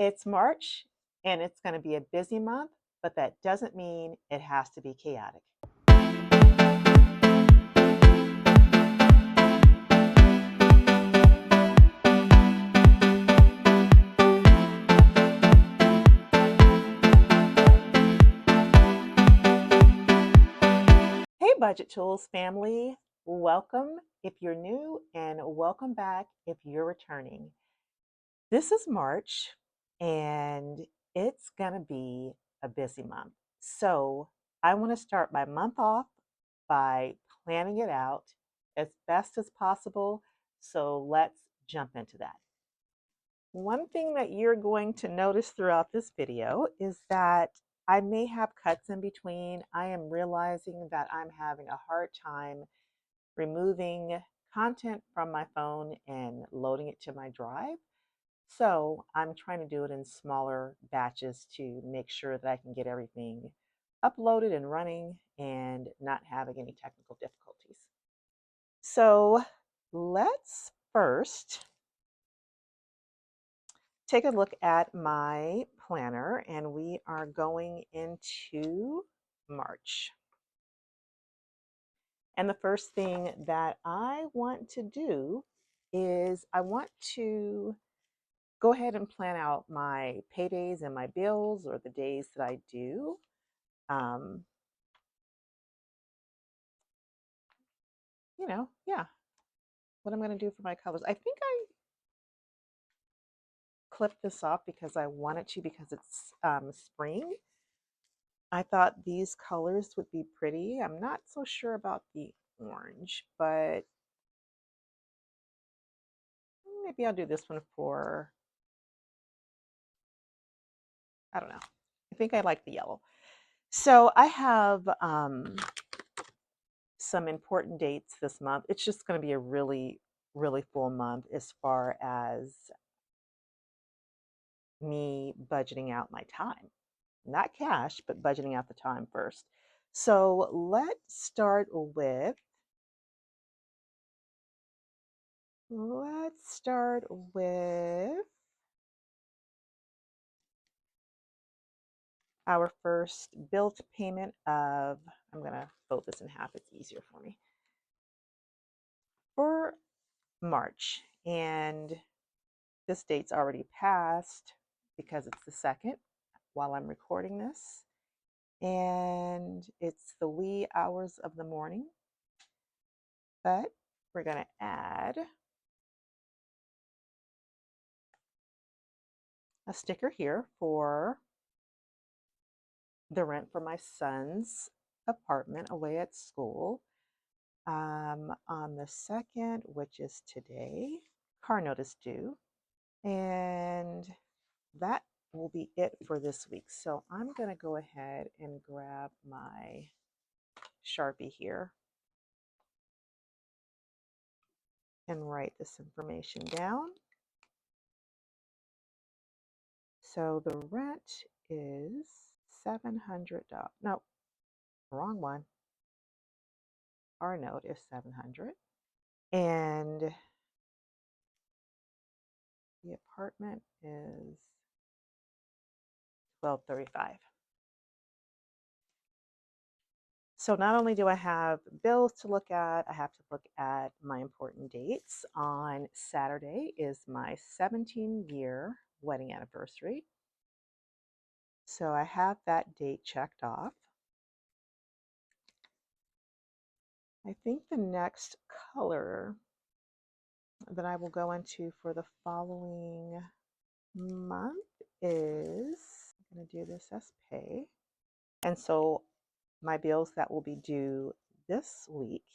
It's March and it's going to be a busy month, but that doesn't mean it has to be chaotic. Hey, Budget Tools family, welcome if you're new and welcome back if you're returning. This is March and it's going to be a busy month. So I want to start my month off by planning it out as best as possible. So let's jump into that. One thing that you're going to notice throughout this video is that I may have cuts in between. I am realizing that I'm having a hard time removing content from my phone and loading it to my drive. So I'm trying to do it in smaller batches to make sure that I can get everything uploaded and running and not having any technical difficulties. So let's first take a look at my planner, and we are going into March. And the first thing that I want to do is I want to go ahead and plan out my paydays and my bills, or the days that I do. Yeah, what I'm going to do for my colors. I think I clipped this off because I wanted to, because it's spring. I thought these colors would be pretty. I'm not so sure about the orange, but maybe I'll do this one for, I don't know. I think I like the yellow. So I have some important dates this month. It's just going to be a really, really full month as far as me budgeting out my time. Not cash, but budgeting out the time first. So let's start with our first bill payment of, I'm going to fold this in half, it's easier for me, for March. And this date's already passed because it's the 2nd while I'm recording this. And it's the wee hours of the morning. But we're going to add a sticker here for the rent for my son's apartment away at school. On the 2nd, which is today, car notice due. And that will be it for this week. So I'm going to go ahead and grab my Sharpie here and write this information down. So the rent is $700. No, wrong one. Our note is $700. And the apartment is $1,235. So not only do I have bills to look at, I have to look at my important dates. On Saturday is my 17-year wedding anniversary. So I have that date checked off. I think the next color that I will go into for the following month is, I'm going to do this as pay. And so my bills that will be due this week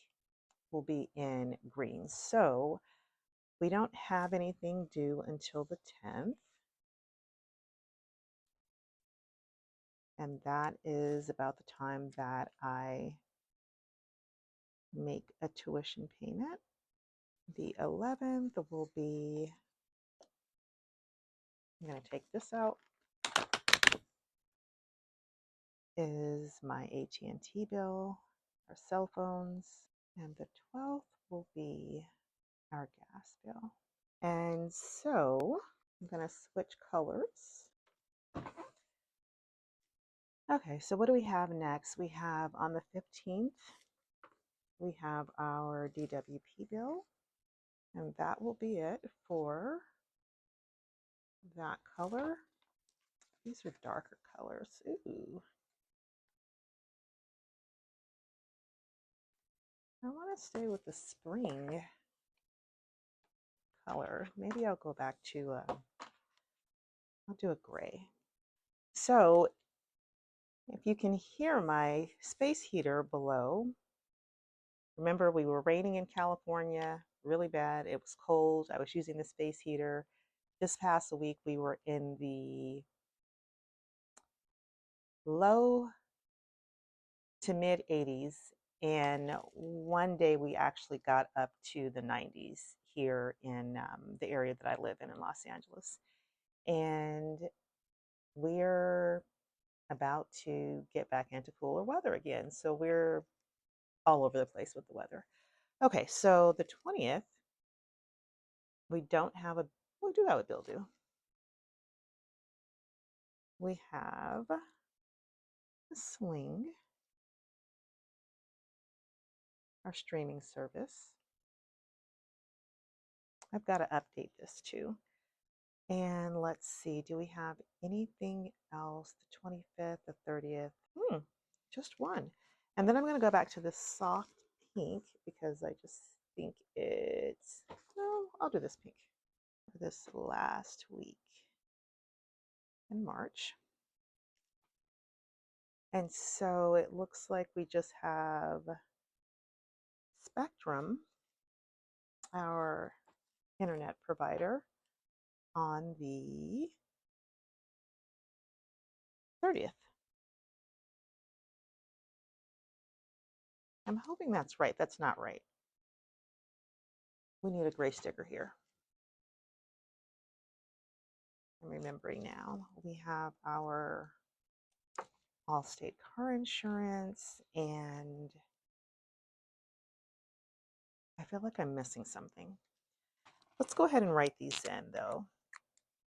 will be in green. So we don't have anything due until the 10th. And that is about the time that I make a tuition payment. The 11th will be, I'm going to take this out, is my AT&T bill, our cell phones, and the 12th will be our gas bill. And so I'm going to switch colors. Okay, so what do we have next? We have on the 15th, we have our DWP bill, and that will be it for that color. These are darker colors. Ooh. I want to stay with the spring color. Maybe I'll go back to, I'll do a gray. So if you can hear my space heater below, remember we were raining in California, really bad. It was cold. I was using the space heater. This past week we were in the low to mid 80s, and one day we actually got up to the 90s here in the area that I live in Los Angeles. And we're about to get back into cooler weather again. So we're all over the place with the weather. Okay, so the 20th, we don't have a, we do have a bill due. We have a Sling, our streaming service. I've got to update this too. And let's see, do we have anything else? The 25th, the 30th? Just one. And then I'm going to go back to this soft pink because I just think it's, no, I'll do this pink for this last week in March. And so it looks like we just have Spectrum, our internet provider, on the 30th. I'm hoping that's right. That's not right. We need a gray sticker here. I'm remembering now. We have our Allstate car insurance, and I feel like I'm missing something. Let's go ahead and write these in though.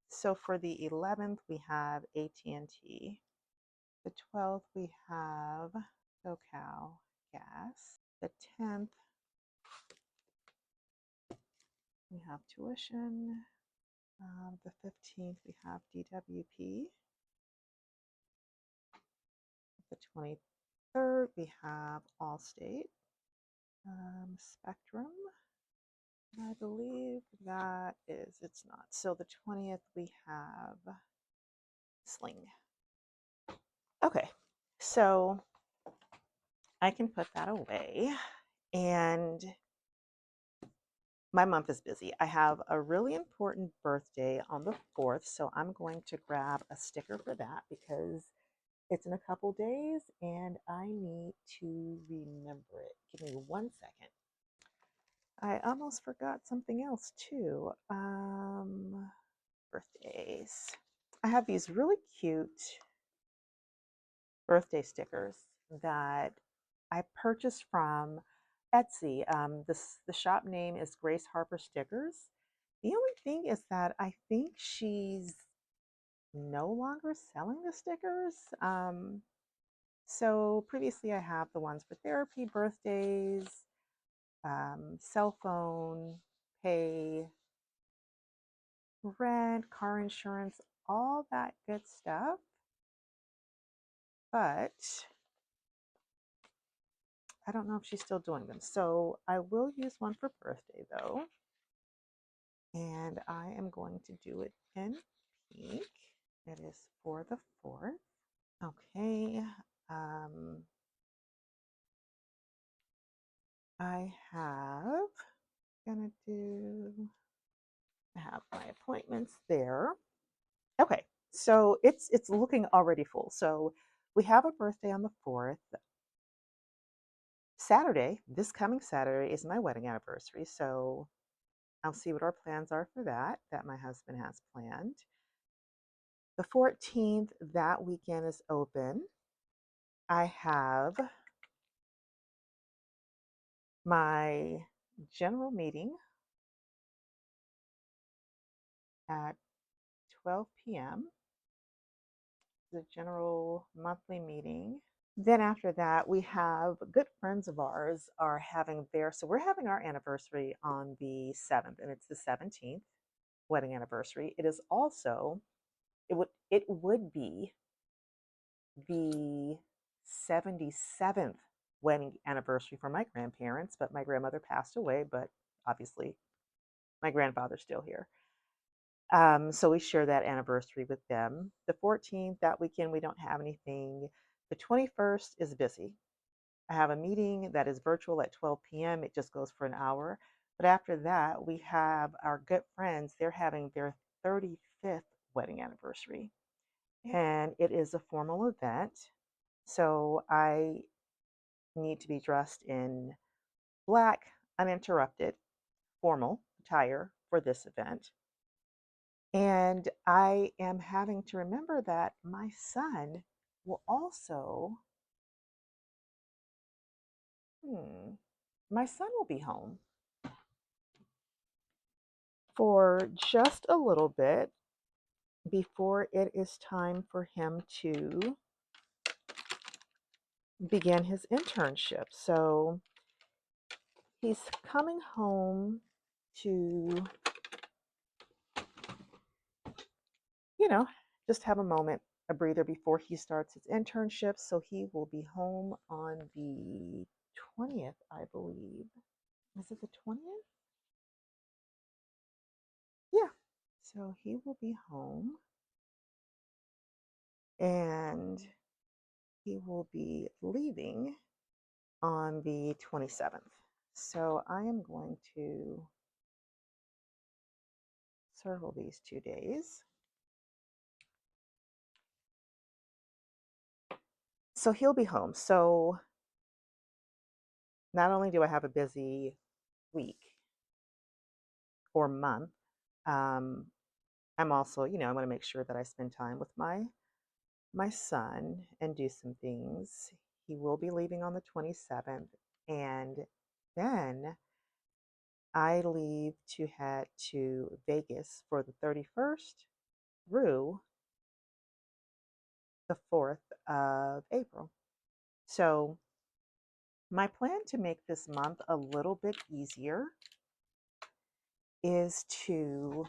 So for the 11th, we have AT&T. The 12th, we have SoCal Gas. The 10th, we have tuition. The 15th, we have DWP. The 23rd, we have Allstate. Spectrum. I believe that is, it's not. So the 20th, we have Sling. Okay, so I can put that away. And my month is busy. I have a really important birthday on the 4th, so I'm going to grab a sticker for that because it's in a couple days and I need to remember it. Give me 1 second. I almost forgot something else too. Birthdays. I have these really cute birthday stickers that I purchased from Etsy. The shop name is Grace Harper Stickers. The only thing is that I think she's no longer selling the stickers. So previously I have the ones for therapy, birthdays, cell phone, pay, rent, car insurance, all that good stuff. But I don't know if she's still doing them. So I will use one for birthday though. And I am going to do it in pink. It is for the 4th. Okay. I have my appointments there. Okay, so it's looking already full. So we have a birthday on the 4th. Saturday, this coming Saturday, is my wedding anniversary. So I'll see what our plans are for that my husband has planned. The 14th, that weekend is open. I have my general meeting at 12 p.m. The general monthly meeting. Then after that, we have good friends of ours are having so we're having our anniversary on the 7th, and it's the 17th wedding anniversary. It is also, it would be the 77th wedding anniversary for my grandparents, but my grandmother passed away, but obviously my grandfather's still here. So we share that anniversary with them. The 14th, that weekend, we don't have anything. The 21st is busy. I have a meeting that is virtual at 12 p.m. It just goes for an hour. But after that, we have our good friends. They're having their 35th wedding anniversary. And it is a formal event. So I need to be dressed in black, uninterrupted, formal attire for this event. And I am having to remember that my son will also, my son will be home for just a little bit before it is time for him to begin his internship. So he's coming home to, you know, just have a moment, a breather before he starts his internship. So he will be home on the 20th, I believe. Is it the 20th? Yeah. So he will be home and he will be leaving on the 27th. So I am going to circle these 2 days. So he'll be home. So not only do I have a busy week or month, I'm also, I want to make sure that I spend time with my son and do some things. He will be leaving on the 27th, and then I leave to head to Vegas for the 31st through the 4th of April. So my plan to make this month a little bit easier is to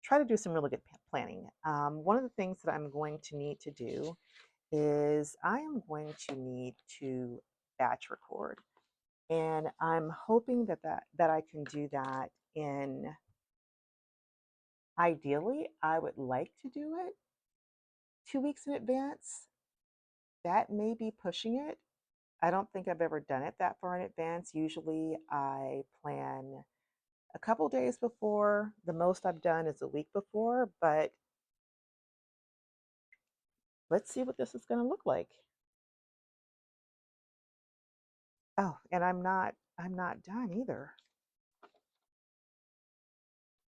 try to do some really good planning. One of the things that I'm going to need to do is I am going to need to batch record. And I'm hoping that I can do that ideally, I would like to do it 2 weeks in advance. That may be pushing it. I don't think I've ever done it that far in advance. Usually I plan a couple days before. The most I've done is a week before, but let's see what this is going to look like. Oh, and I'm not done either.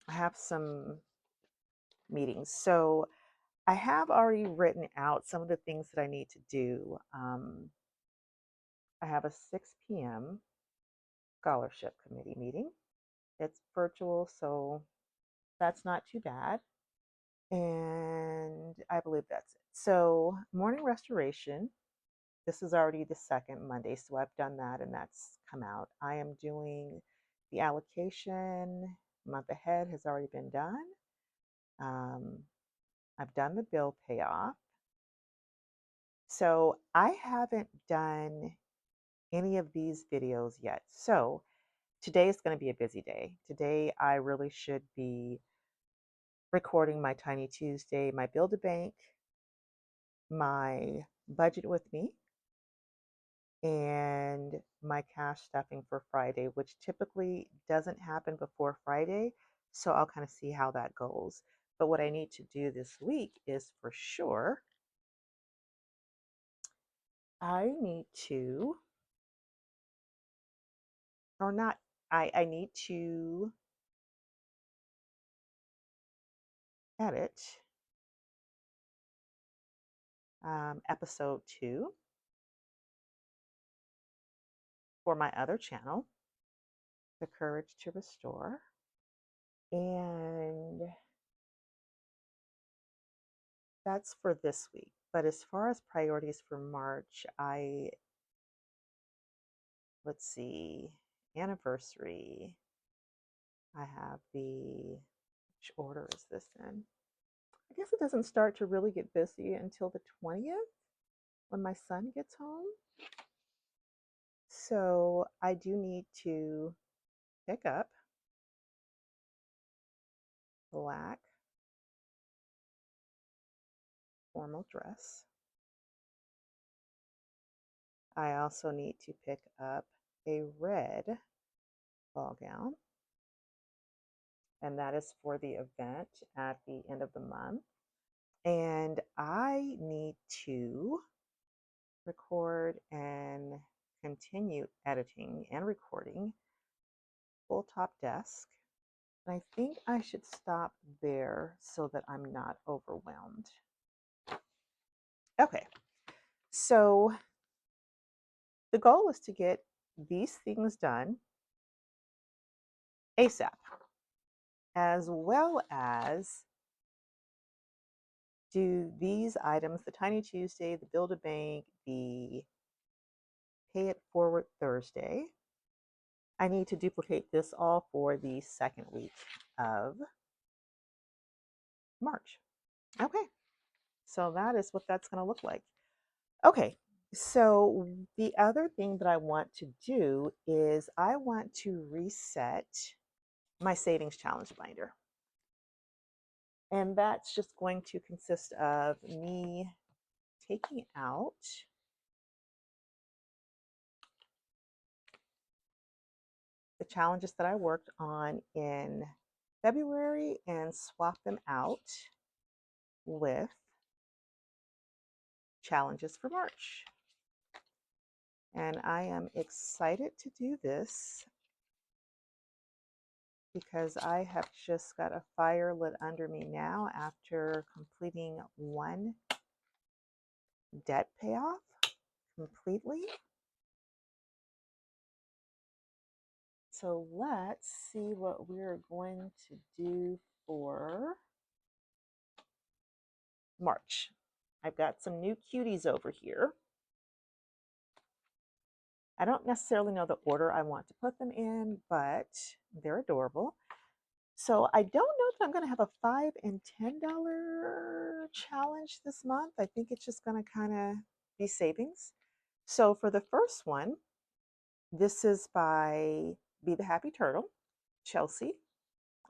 I have some meetings. So I have already written out some of the things that I need to do. I have a 6 p.m. scholarship committee meeting. It's virtual, so that's not too bad. And I believe that's it. So, morning restoration. This is already the second Monday, so I've done that and that's come out. I am doing the allocation. Month ahead has already been done. I've done the bill payoff. So I haven't done any of these videos yet. So today is going to be a busy day. Today I really should be recording my Tiny Tuesday, my Build a Bank, my Budget with Me, and my cash stuffing for Friday, which typically doesn't happen before Friday. So I'll kind of see how that goes. But what I need to do this week is for sure, I need to, or not, I need to edit episode 2 for my other channel, The Courage to Restore. And that's for this week. But as far as priorities for March, let's see, anniversary. I have which order is this in? I guess it doesn't start to really get busy until the 20th when my son gets home. So I do need to pick up black formal dress. I also need to pick up a red ball gown, and that is for the event at the end of the month. And I need to record and continue editing and recording Full Top Desk. And I think I should stop there so that I'm not overwhelmed. Okay, so the goal is to get these things done ASAP, as well as do these items, the Tiny Tuesday, the Build-A-Bank, the Pay It Forward Thursday. I need to duplicate this all for the second week of March. Okay, so that is what that's going to look like. Okay, so the other thing that I want to do is I want to reset my savings challenge binder. And that's just going to consist of me taking out the challenges that I worked on in February and swap them out with challenges for March. And I am excited to do this because I have just got a fire lit under me now after completing one debt payoff completely. So let's see what we're going to do for March. I've got some new cuties over here. I don't necessarily know the order I want to put them in, but they're adorable. So I don't know if I'm going to have a $5 and $10 challenge this month. I think it's just going to kind of be savings. So for the first one, this is by Be the Happy Turtle, Chelsea.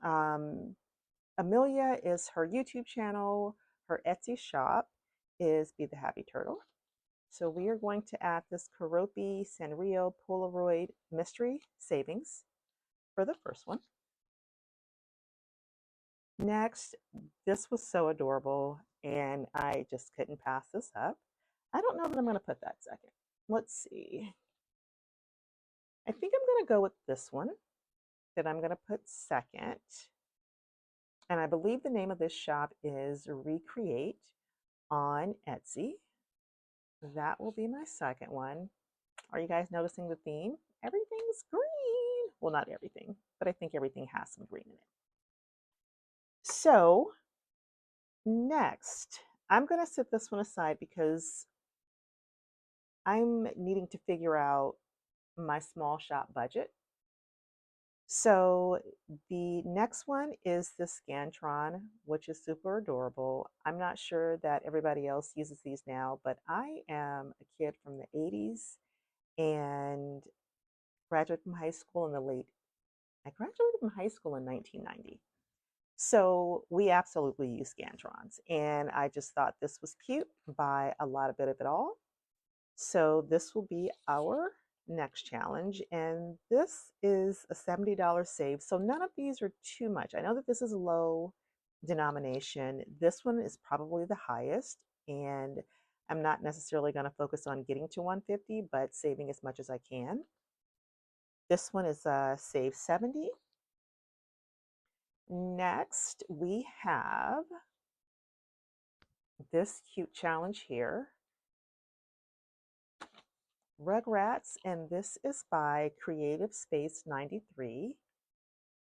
Amelia is her YouTube channel. Her Etsy shop is Be the Happy Turtle. So we are going to add this Karopi Sanrio Polaroid Mystery Savings for the first one. Next, this was so adorable, and I just couldn't pass this up. I don't know that I'm going to put that second. Let's see. I think I'm going to go with this one that I'm going to put second. And I believe the name of this shop is Recreate on Etsy. That will be my second one. Are you guys noticing the theme? Everything's green. Well, not everything, but I think everything has some green in it. So next, I'm going to set this one aside because I'm needing to figure out my small shop budget. So the next one is the Scantron, which is super adorable. I'm not sure that everybody else uses these now, but I am a kid from the 80s and graduated from high school in I graduated from high school in 1990. So we absolutely use Scantrons. And I just thought this was cute. Buy a lot of it all. So this will be our next challenge. And this is a $70 save. So none of these are too much. I know that this is low denomination. This one is probably the highest. And I'm not necessarily going to focus on getting to 150, but saving as much as I can. This one is save 70. Next, we have this cute challenge here, Rugrats, and this is by Creative Space 93.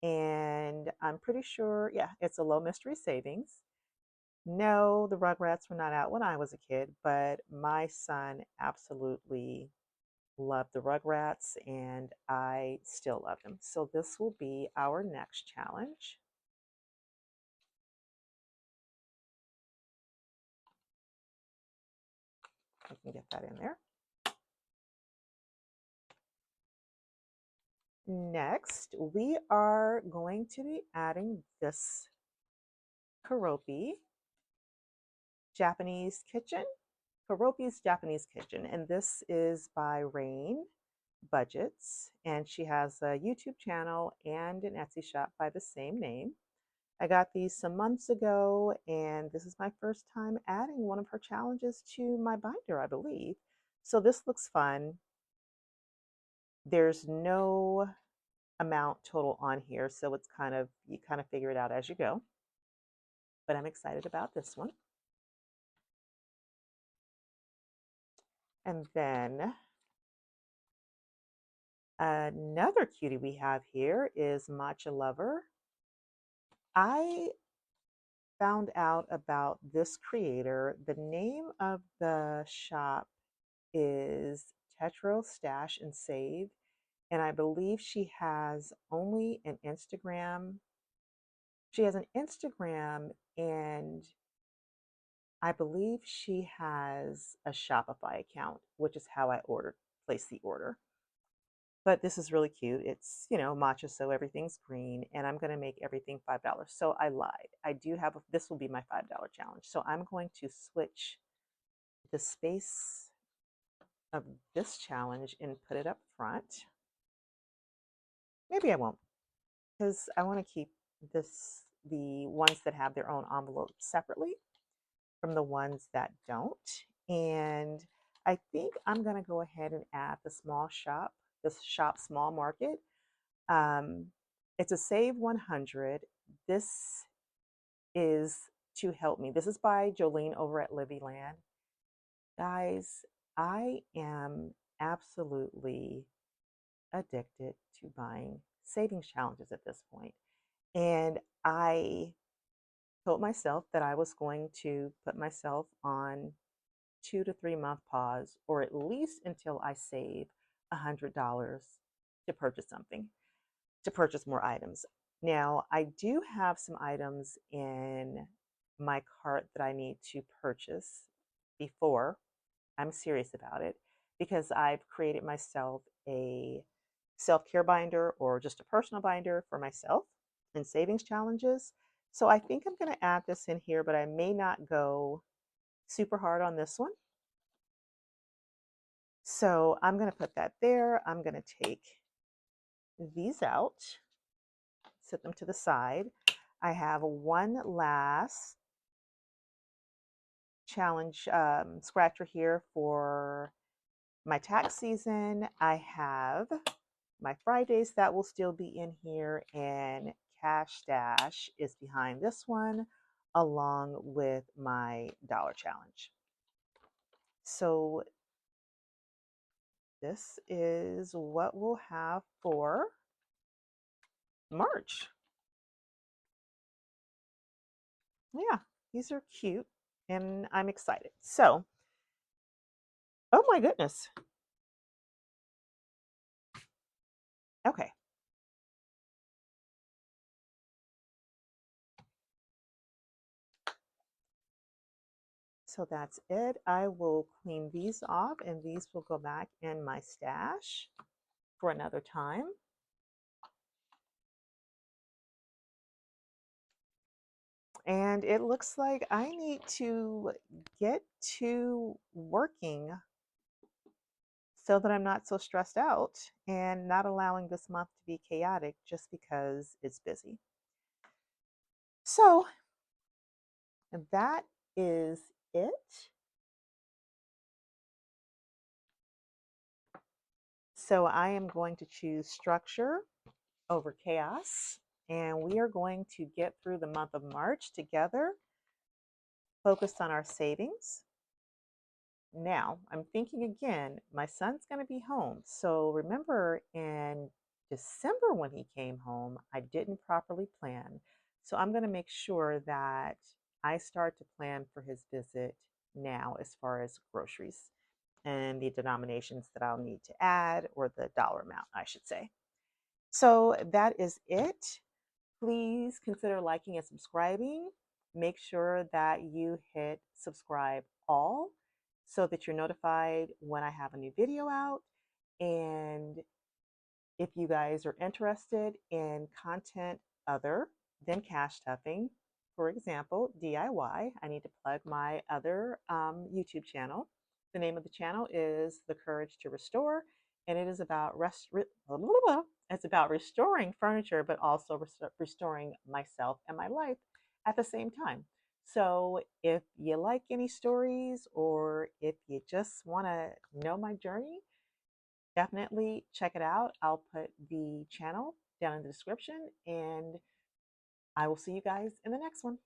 And I'm pretty sure, yeah, it's a low mystery savings. No, the Rugrats were not out when I was a kid, but my son absolutely loved the Rugrats, and I still love them. So this will be our next challenge. I can get that in there. Next, we are going to be adding this Karopi Japanese Kitchen. Karopi's Japanese Kitchen, and this is by Rain Budgets, and she has a YouTube channel and an Etsy shop by the same name. I got these some months ago, and this is my first time adding one of her challenges to my binder, I believe. So this looks fun. There's no amount total on here, so it's you kind of figure it out as you go. But I'm excited about this one. And then another cutie we have here is Matcha Lover. I found out about this creator. The name of the shop is Tetro Stash and Save, and I believe she has only an Instagram. She has an Instagram, and I believe she has a Shopify account, which is how I placed the order. But this is really cute. It's, matcha, so everything's green, and I'm going to make everything $5. So I lied. I do have, this will be my $5 challenge. So I'm going to switch the space of this challenge and put it up front. Maybe I won't, because I want to keep the ones that have their own envelopes separately from the ones that don't. And I think I'm going to go ahead and add the this shop small market. It's a Save 100. This is to help me. This is by Jolene over at Livyland. Guys, I am absolutely addicted to buying savings challenges at this point. And I told myself that I was going to put myself on 2 to 3 month pause, or at least until I save $100 to purchase something, to purchase more items. Now, I do have some items in my cart that I need to purchase before I'm serious about it, because I've created myself a self-care binder or just a personal binder for myself and savings challenges. So I think I'm going to add this in here, but I may not go super hard on this one. So I'm going to put that there. I'm going to take these out, set them to the side. I have one last challenge scratcher here for my tax season. I have my Fridays that will still be in here, and Cash Stash is behind this one, along with my dollar challenge. So this is what we'll have for March. Yeah, these are cute, and I'm excited. So, oh my goodness. Okay. So that's it. I will clean these off, and these will go back in my stash for another time. And it looks like I need to get to working so that I'm not so stressed out and not allowing this month to be chaotic just because it's busy. So that is it. So I am going to choose structure over chaos, and we are going to get through the month of March together, focused on our savings. Now, I'm thinking again, my son's going to be home. So remember in December when he came home, I didn't properly plan. So I'm going to make sure that I start to plan for his visit now as far as groceries and the denominations that I'll need to add, or the dollar amount, I should say. So that is it. Please consider liking and subscribing. Make sure that you hit subscribe all so that you're notified when I have a new video out. And if you guys are interested in content other than cash stuffing, for example, DIY, I need to plug my other YouTube channel. The name of the channel is The Courage to Restore, and it is about it's about restoring furniture, but also restoring myself and my life at the same time. So if you like any stories, or if you just want to know my journey, definitely check it out. I'll put the channel down in the description, and I will see you guys in the next one.